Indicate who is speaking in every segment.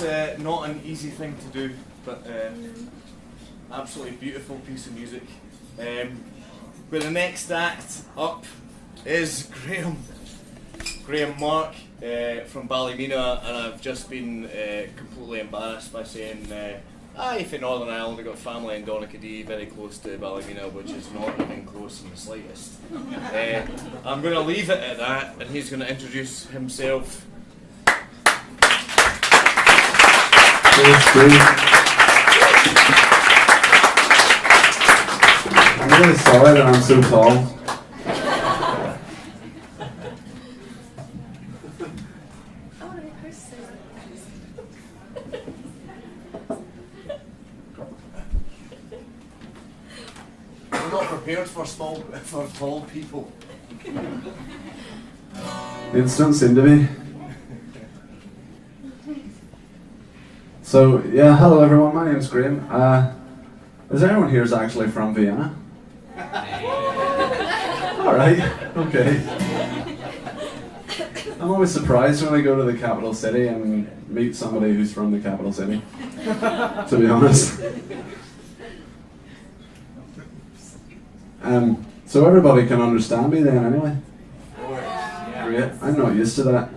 Speaker 1: not an easy thing to do, but absolutely beautiful piece of music. But the next act up is Graeme Mark from Ballymena, and I've just been completely embarrassed by saying aye, from Northern Ireland. I got family in Donaghadee, very close to Ballymena, which is not even close in the slightest. I'm going to leave it at that, and he's going to introduce himself.
Speaker 2: I'm really sorry that I'm so tall.
Speaker 1: We're not prepared for tall people.
Speaker 2: They just don't seem to be. So, yeah, hello everyone, my name's Graeme. Is anyone here actually from Vienna? Alright, okay. I'm always surprised when I go to the capital city and meet somebody who's from the capital city, to be honest. So everybody can understand me then anyway? Great, I'm not used to that.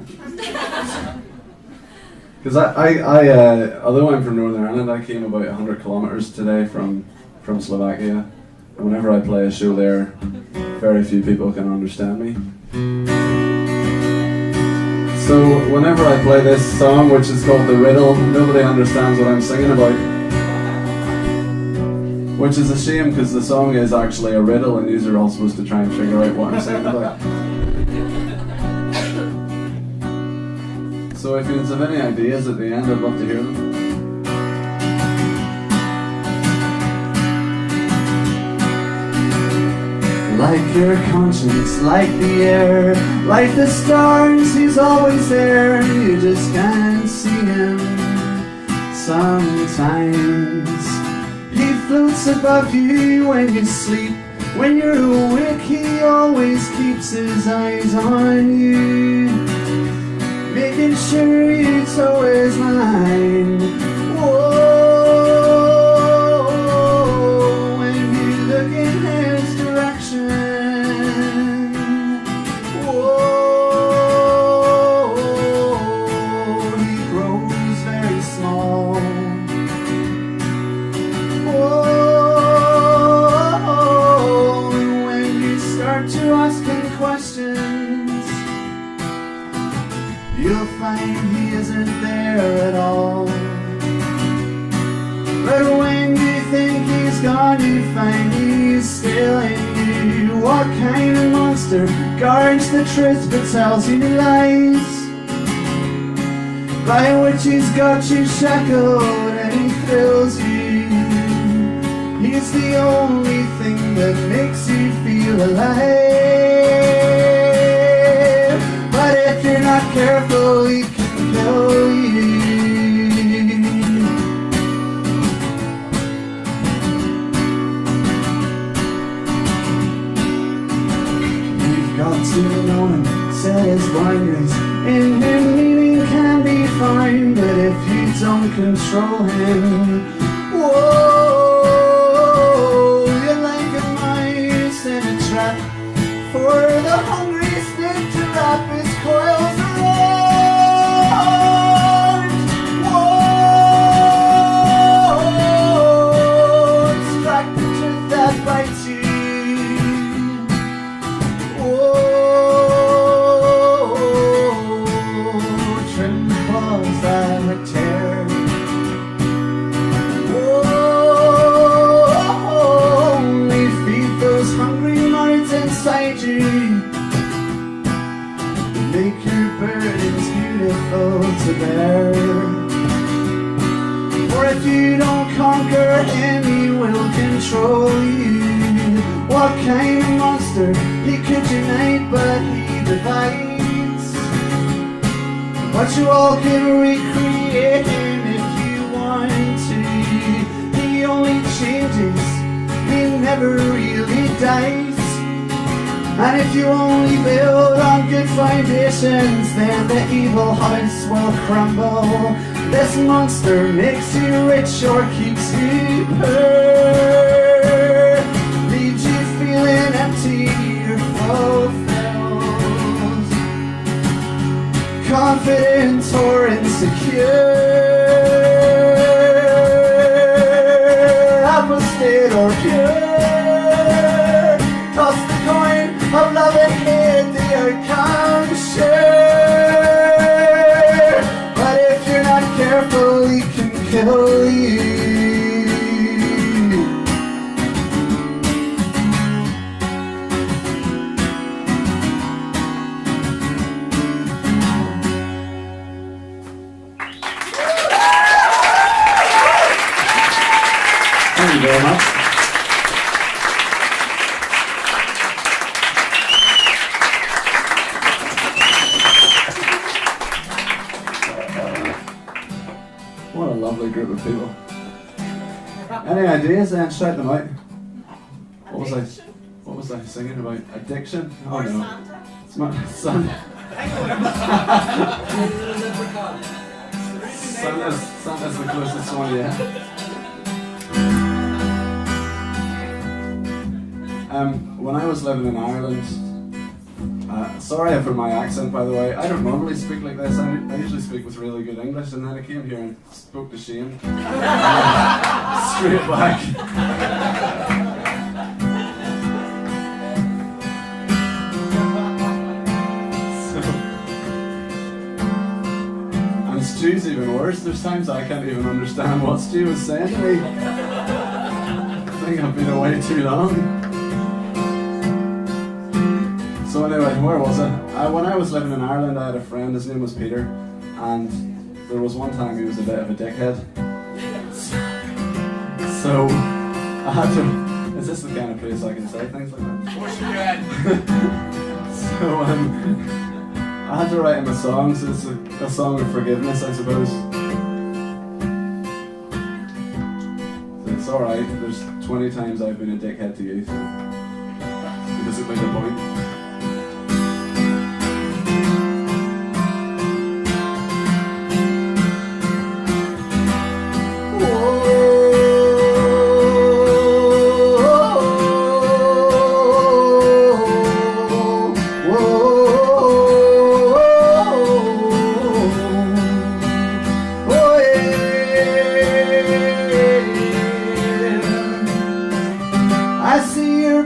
Speaker 2: Because although I'm from Northern Ireland, I came about 100 kilometers today from Slovakia. And whenever I play a show there, very few people can understand me. So whenever I play this song, which is called the Riddle, nobody understands what I'm singing about. Which is a shame, because the song is actually a riddle and these are all supposed to try and figure out what I'm singing about. So if you have any ideas at the end, I'd love to hear them. Like your conscience, like the air, like the stars, he's always there. You just can't see him sometimes. He floats above you when you sleep. When you're awake, he always keeps his eyes on you, making sure your toe is lined. Whoa, when you look in his direction. Whoa, he grows very small. Whoa, when you start to ask him questions, you'll find he isn't there at all. But when you think he's gone, you find he's still in you. What kind of monster guards the truth but tells you lies, by which he's got you shackled and he fills you? He's the only thing that makes you feel alive. But if you're not careful, he can kill you. You've got to know him, set his boundaries. In him, meaning can be fine, but if you don't control him, whoa, you're like a mice in a trap for the hungry snake to wrap his coils around. Whoa, strike the truth that bites you. Whoa, trim the claws that tear. Whoa, only feed those hungry minds inside you. Make your burdens beautiful to bear. For if you don't conquer him, he will control you. What kind of monster? He could unite, but he divides. But you all can recreate him if you want to. He only changes, he never really dies. And if you only build on good foundations, then the evil house will crumble. This monster makes you rich or keeps you poor, leaves you feeling empty or fulfilled, confident or insecure, apostate or pure. Toss the coin of love and hate, the outcome sure. But if you're not careful, he can kill you. Thank you very much. What a lovely group of people. Any ideas then? Shout them out. What was I singing about? Addiction? Oh no. It's my son. Santa's the closest one yet. When I was living in Ireland, sorry for my accent by the way, I don't normally speak like this, I usually speak with really good English, and then I came here and spoke to Shane. Straight back. And Stu's even worse, there's times I can't even understand what Stu was saying to me. I think I've been away too long. So anyway, where was I? When I was living in Ireland, I had a friend, his name was Peter, and there was one time he was a bit of a dickhead. So I had to, is this the kind of place I can say things like that? Of course you can. So I had to write him a song, so it's a song of forgiveness, I suppose. So it's alright, there's 20 times I've been a dickhead to you, so it doesn't make a point.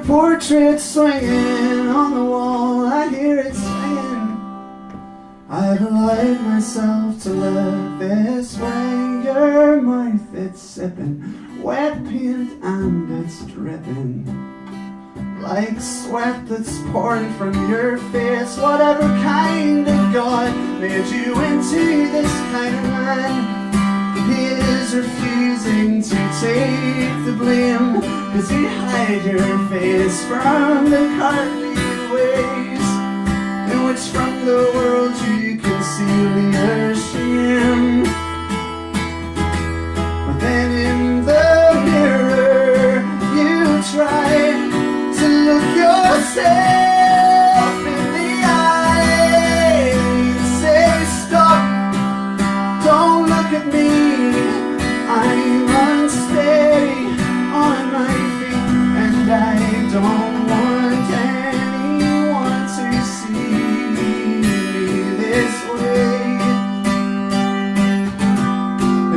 Speaker 2: Portrait swinging on the wall, I hear it singing. I've allowed myself to live this way. Your mouth, it's sipping wet paint and it's dripping like sweat that's pouring from your face. Whatever kind of God made you into this kind of man, he is refusing to take the blame, 'cause you hide your face from the cowardly ways in which from the world you conceal your shame. But then in the mirror you try to look yourself in the eye and say, stop, don't look at me, I'm unsteady on my feet, and I don't want anyone to see me this way.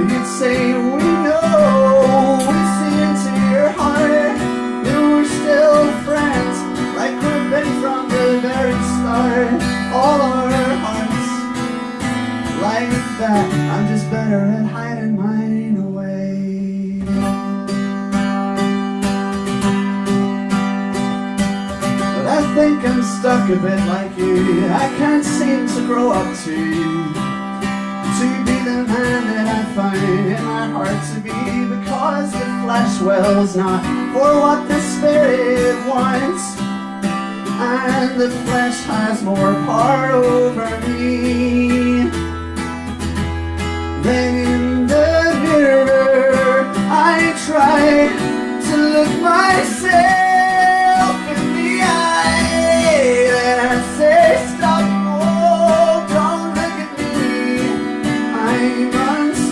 Speaker 2: You'd say, we know, we see into your heart, that we're still friends, like we've been from the very start. All our hearts like that, I'm just better at hiding mine away. But I think I'm stuck a bit like you, I can't seem to grow up to be the man that I find in my heart to be, because the flesh wills not for what the spirit wants, and the flesh has more power over me. Then in the mirror I try to look myself in the eye and say, stop, oh, don't look at me, I'm unsteady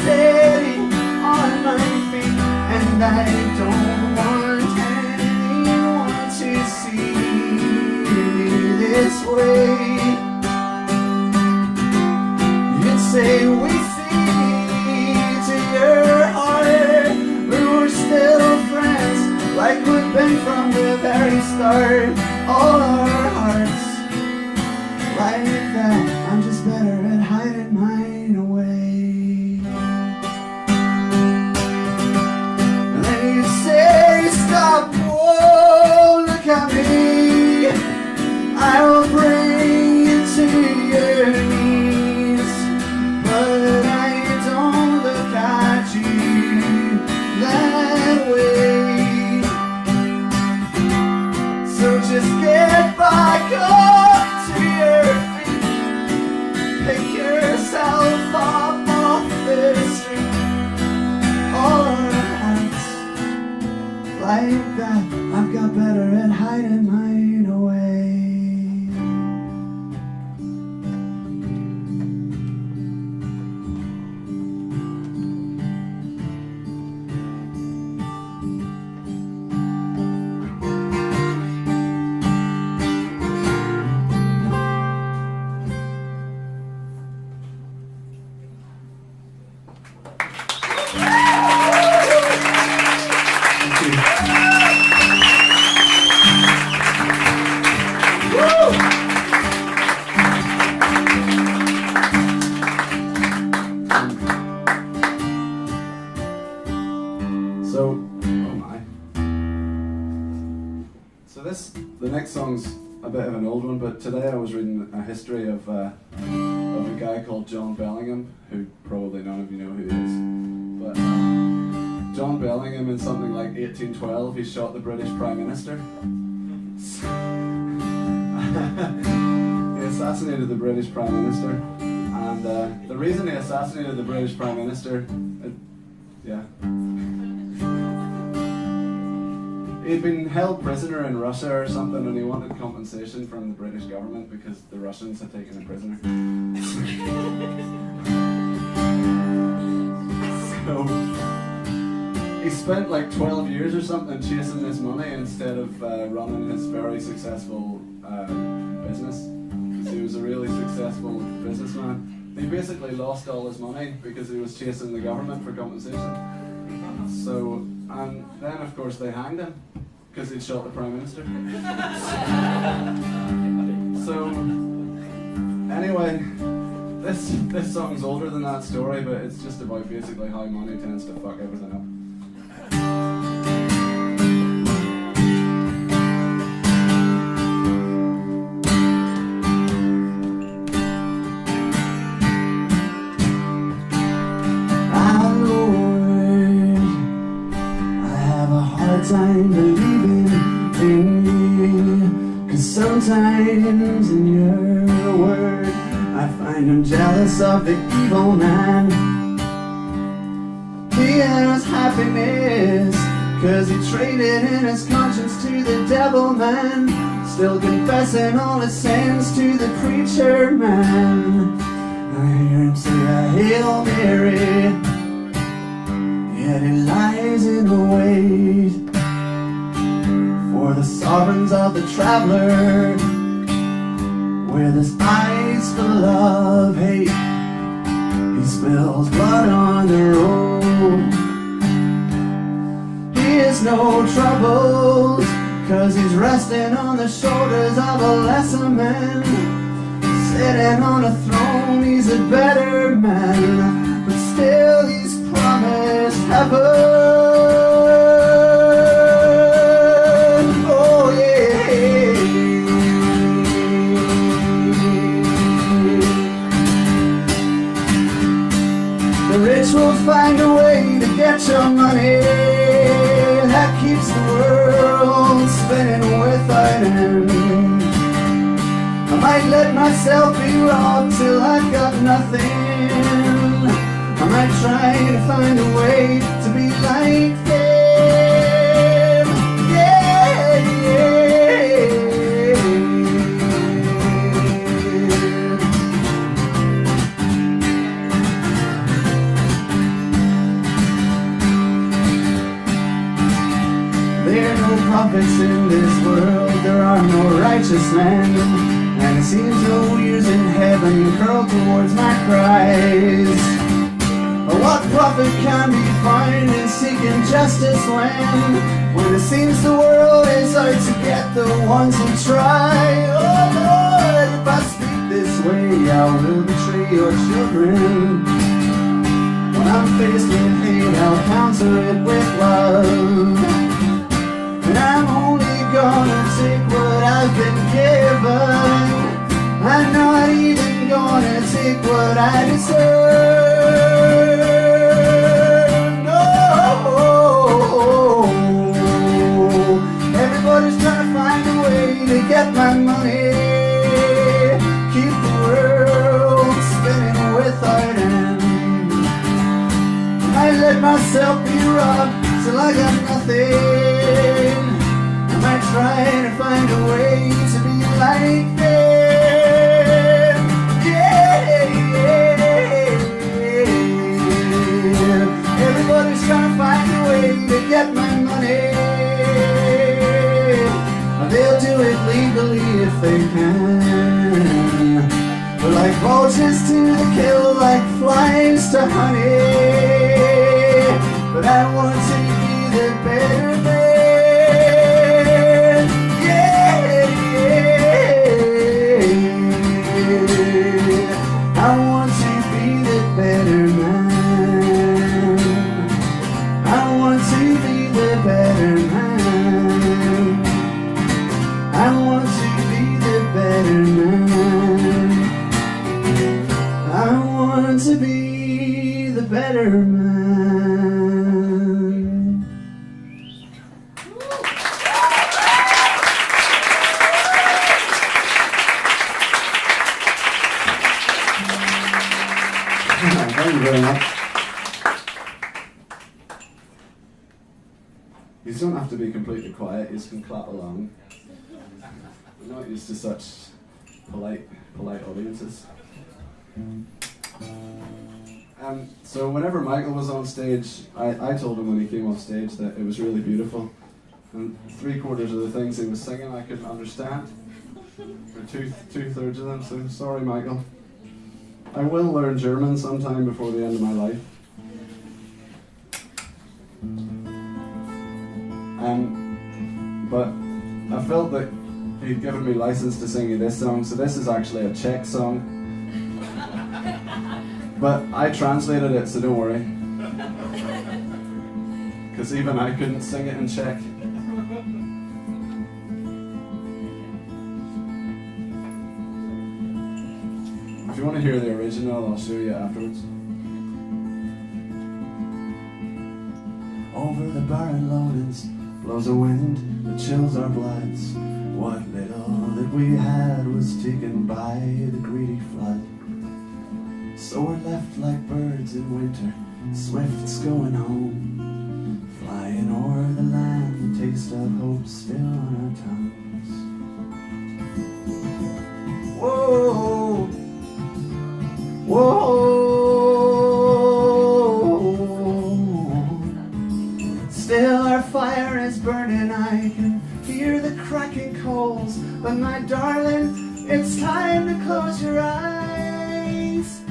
Speaker 2: this way. You'd say we see to your heart, but we're still friends, like we've been from the very start. All our hearts like that. I'm just better at hiding mine away. And then you say stop, whoa, look at me, I will bring you to your knees, but I don't look at you that way. So just get back up to your feet, pick yourself up off the street. All our hearts like that. I've got better at hiding mine away.
Speaker 3: The next song's a bit of an old one, but today I was reading a history of a guy called John Bellingham, who probably none of you know who he is. But John Bellingham, in something like 1812, he shot the British Prime Minister. He assassinated the British Prime Minister, and the reason he assassinated the British Prime Minister, he'd been held prisoner in Russia or something, and he wanted compensation from the British government because the Russians had taken him prisoner. So he spent like 12 years or something chasing this money instead of running his very successful business. Because he was a really successful businessman. He basically lost all his money because he was chasing the government for compensation. So, and then of course they hanged him because he'd shot the Prime Minister. So, anyway, this song's older than that story, but it's just about basically how money tends to fuck everything up.
Speaker 2: Time believing in you, 'cause sometimes in your word I find I'm jealous of the evil man. He has happiness 'cause he traded in his conscience to the devil man, still confessing all his sins to the preacher man. I hear him say a Hail Mary, yet he lies in the wait for the sovereigns of the traveler, with his eyes full of hate. He spills blood on the road. He has no troubles, 'cause he's resting on the shoulders of a lesser man. Sitting on a throne, he's a better man, but still he's promised heaven. Will find a way to get your money that keeps the world spinning without end. I might let myself be robbed till I've got nothing. I might try to find a way to be like them. Yeah, yeah. There are no prophets in this world, there are no righteous men, seems no ears in heaven curl towards my cries. What profit can be found in seeking justice when it seems the world is out to get the ones who try? Oh Lord, if I speak this way, I will betray your children. When I'm faced with hate, I'll counter it with love. And I'm only gonna take what I've been given. I'm not even gonna take what I deserve. No, everybody's trying to find a way to get my money, keep the world spinning without end. I let myself be robbed till I got nothing. I might try to find a way to be like them. Yeah. Everybody's trying to find a way to get my money. They'll do it legally if they can. We're like vultures to the kill, like flies to honey. But I want to be the better man. Yeah. I want to be the better man. I want to be the better man. I want to be the better man. I want to be the better man.
Speaker 3: Thank you very much. You don't have to be completely quiet, you can clap along. We're not used to such polite audiences. So whenever Michael was on stage, I told him when he came off stage that it was really beautiful. And 3/4 of the things he was singing I couldn't understand. Or two-thirds of them, so sorry Michael. I will learn German sometime before the end of my life. But I felt that he'd given me license to sing you this song, so this is actually a Czech song. But I translated it, so don't worry. Because even I couldn't sing it in Czech. If you want to hear the original, I'll show you afterwards. Over the barren lowlands blows a wind that chills our bloods. What little that we had was taken by the greedy flood. So we're left like birds in winter, swifts going home, flying o'er the land, the taste of hope still on our tongues. Whoa, whoa. Still our fire is burning, I can hear the cracking coals. But my darling, it's time to close your eyes.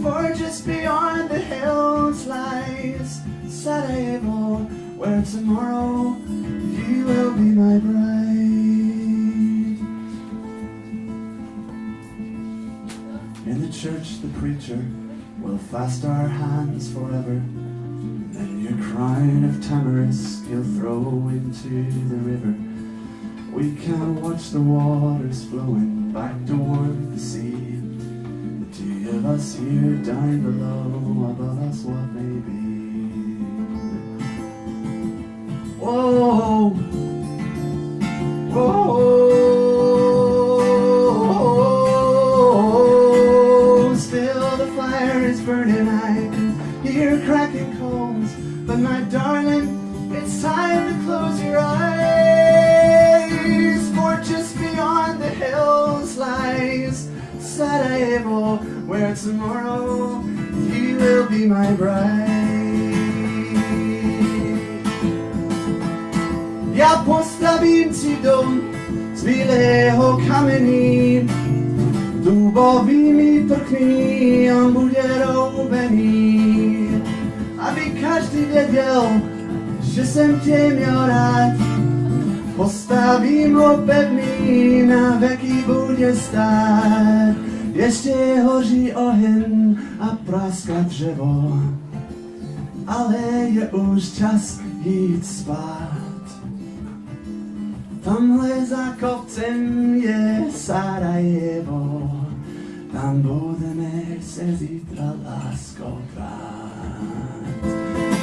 Speaker 3: For just beyond the hills lies Sarajevo, where tomorrow you will be my bride. In the church the preacher will fast our hands forever. Then your crown of tamarisk he'll throw into the river. We can watch the waters flowing back toward the sea. The two of us here down below, above us what may be. Whoa, whoa. Still the fire is burning, I can hear cracking coals. But my darling, it's time to close your eyes. For just beyond the hills lies Sarajevo, where tomorrow you will be my bride. Ja postavím si dom z bílého kamení
Speaker 2: Lubovými prkmi on bude roubený, aby každý věděl, že jsem tě měl rád. Postavím ho pevný, na veky bude stát. Ještě hoří oheň a praská dřevo, ale je už čas jít spát. Tamhle za kopcem je Sarajevo, tam budeme se zítra lásko brát.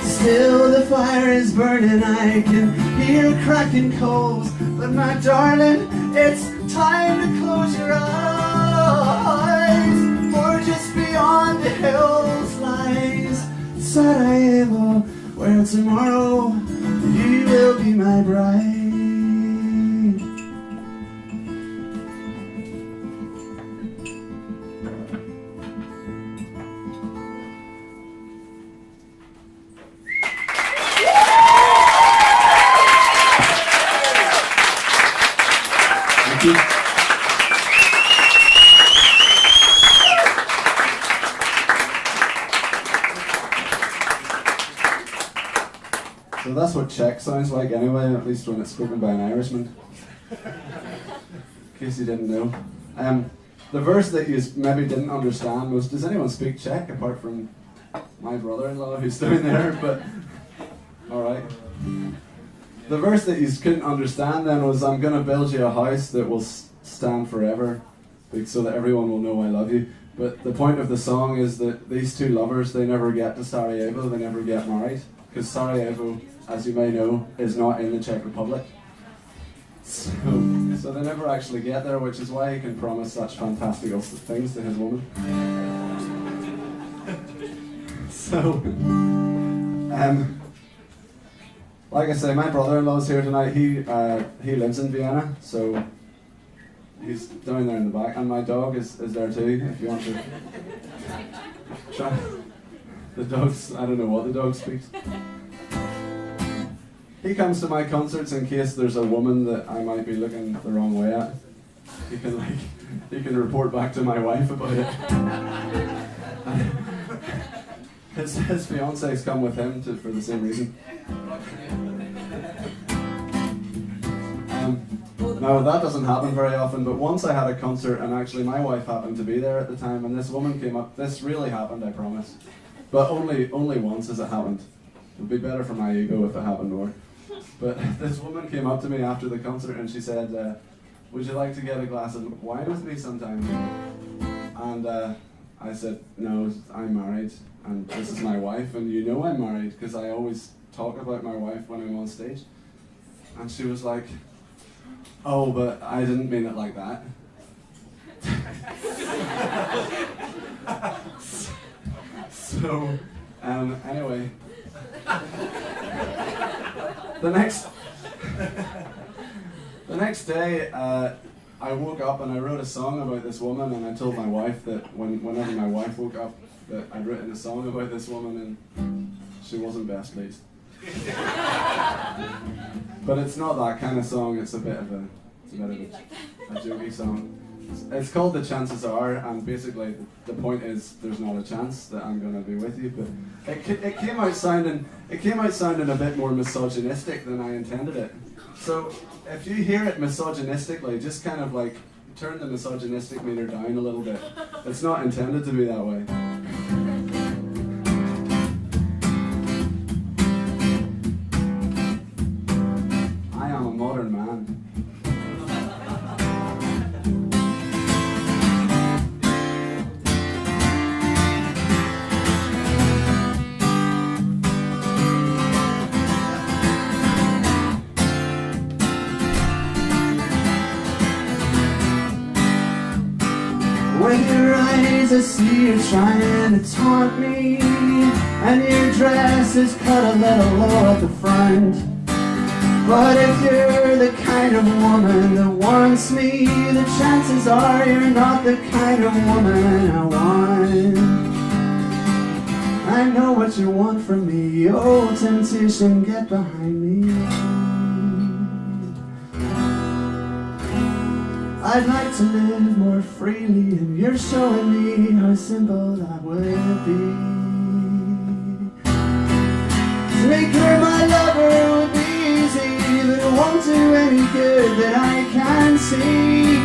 Speaker 2: Still the fire is burning, I can hear cracking coals, but my darling, it's time to close your eyes, for just beyond the hills lies Sarajevo, where tomorrow you will be my bride.
Speaker 3: So that's what Czech sounds like anyway, at least when it's spoken by an Irishman. In case you didn't know. The verse that you maybe didn't understand was, does anyone speak Czech apart from my brother-in-law who's down there? But, alright. The verse that you couldn't understand then was, I'm gonna build you a house that will stand forever, so that everyone will know I love you. But the point of the song is that these two lovers, they never get to Sarajevo, they never get married. Because Sarajevo, as you may know, is not in the Czech Republic. So they never actually get there, which is why he can promise such fantastical things to his woman. So, like I say, my brother-in-law's here tonight. He lives in Vienna, so he's down there in the back, and my dog is there too. If you want to try. The dogs, I don't know what the dog speaks. He comes to my concerts in case there's a woman that I might be looking the wrong way at. He can report back to my wife about it. His fiance's come with him for the same reason. Now that doesn't happen very often, but once I had a concert and actually my wife happened to be there at the time, and this woman came up. This really happened, I promise. But only once has it happened. It would be better for my ego if it happened more. But this woman came up to me after the concert and she said, would you like to get a glass of wine with me sometime? And I said, no, I'm married and this is my wife, and you know I'm married because I always talk about my wife when I'm on stage. And she was like, oh, but I didn't mean it like that. So, anyway, the next day, I woke up and I wrote a song about this woman, and I told my wife that whenever my wife woke up, that I'd written a song about this woman, and she wasn't best pleased. But it's not that kind of song. It's a bit of a jokey song. It's called The Chances Are, and basically the point is there's not a chance that I'm going to be with you. But it came out sounding a bit more misogynistic than I intended it. So if you hear it misogynistically, just kind of like turn the misogynistic meter down a little bit. It's not intended to be that way. I am a modern man.
Speaker 2: With your eyes I see you're trying to taunt me, and your dress is cut a little low at the front. But if you're the kind of woman that wants me, the chances are you're not the kind of woman I want. I know what you want from me, oh temptation, get behind me. I'd like to live more freely, and you're showing me how simple that would be. To make her my lover would be easy, but it won't do any good that I can see.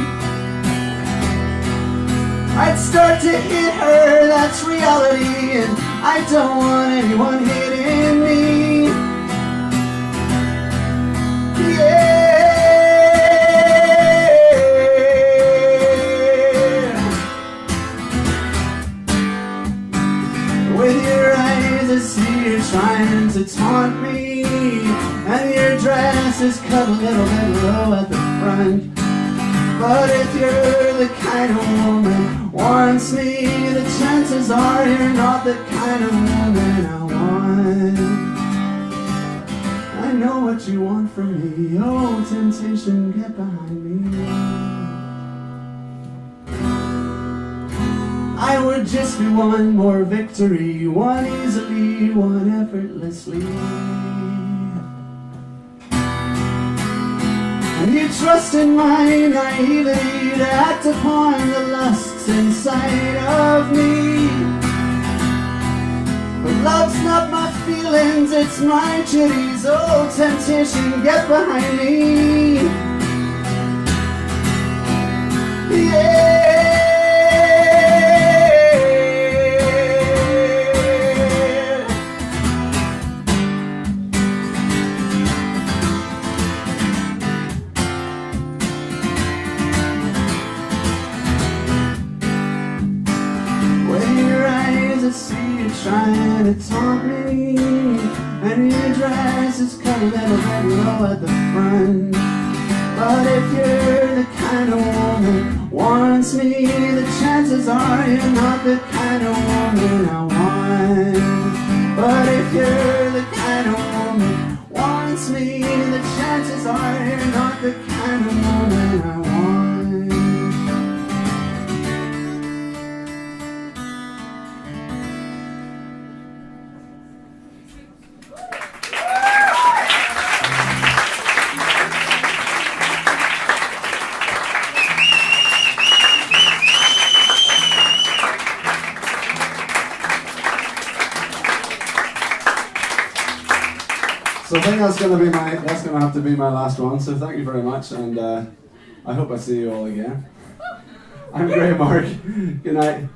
Speaker 2: I'd start to hit her, that's reality, and I don't want anyone hitting me. Yeah. With your eyes I see you're trying to taunt me, and your dress is cut a little bit low at the front. But if you're the kind of woman wants me, the chances are you're not the kind of woman I want. I know what you want from me, oh temptation, get behind me. I would just be one more victory, one easily, one effortlessly. And you trust in my naivety to act upon the lusts inside of me. But love's not my feelings, it's my duties. Oh, temptation, get behind me. Yeah. I see you trying to taunt me, and your dress is cut a little bit low at the front. But if you're the kind of woman wants me, the chances are you're not the kind of woman I want. But if you're the kind of woman wants me, the chances are you're not the kind of woman I want.
Speaker 3: So I think that's going to have to be my last one. So thank you very much, and I hope I see you all again. I'm Graeme Mark. Good night.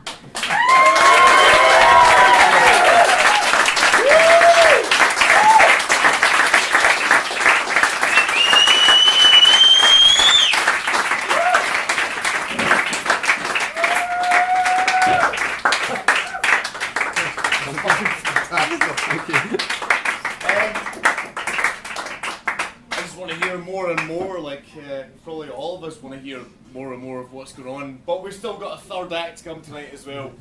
Speaker 1: Thank you. More and more, like probably all of us want to hear more and more of what's going on, but we've still got a third act to come tonight as well.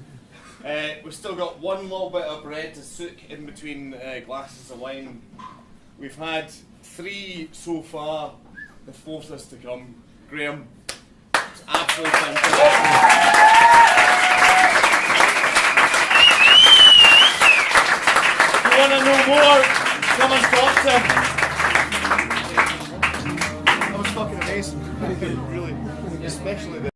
Speaker 1: We've still got one little bit of bread to soak in between glasses of wine. We've had 3 so far, the 4th is to come. Graeme, it's absolutely fantastic. If you want to know more, come and talk to him. Fucking amazing. Really, especially the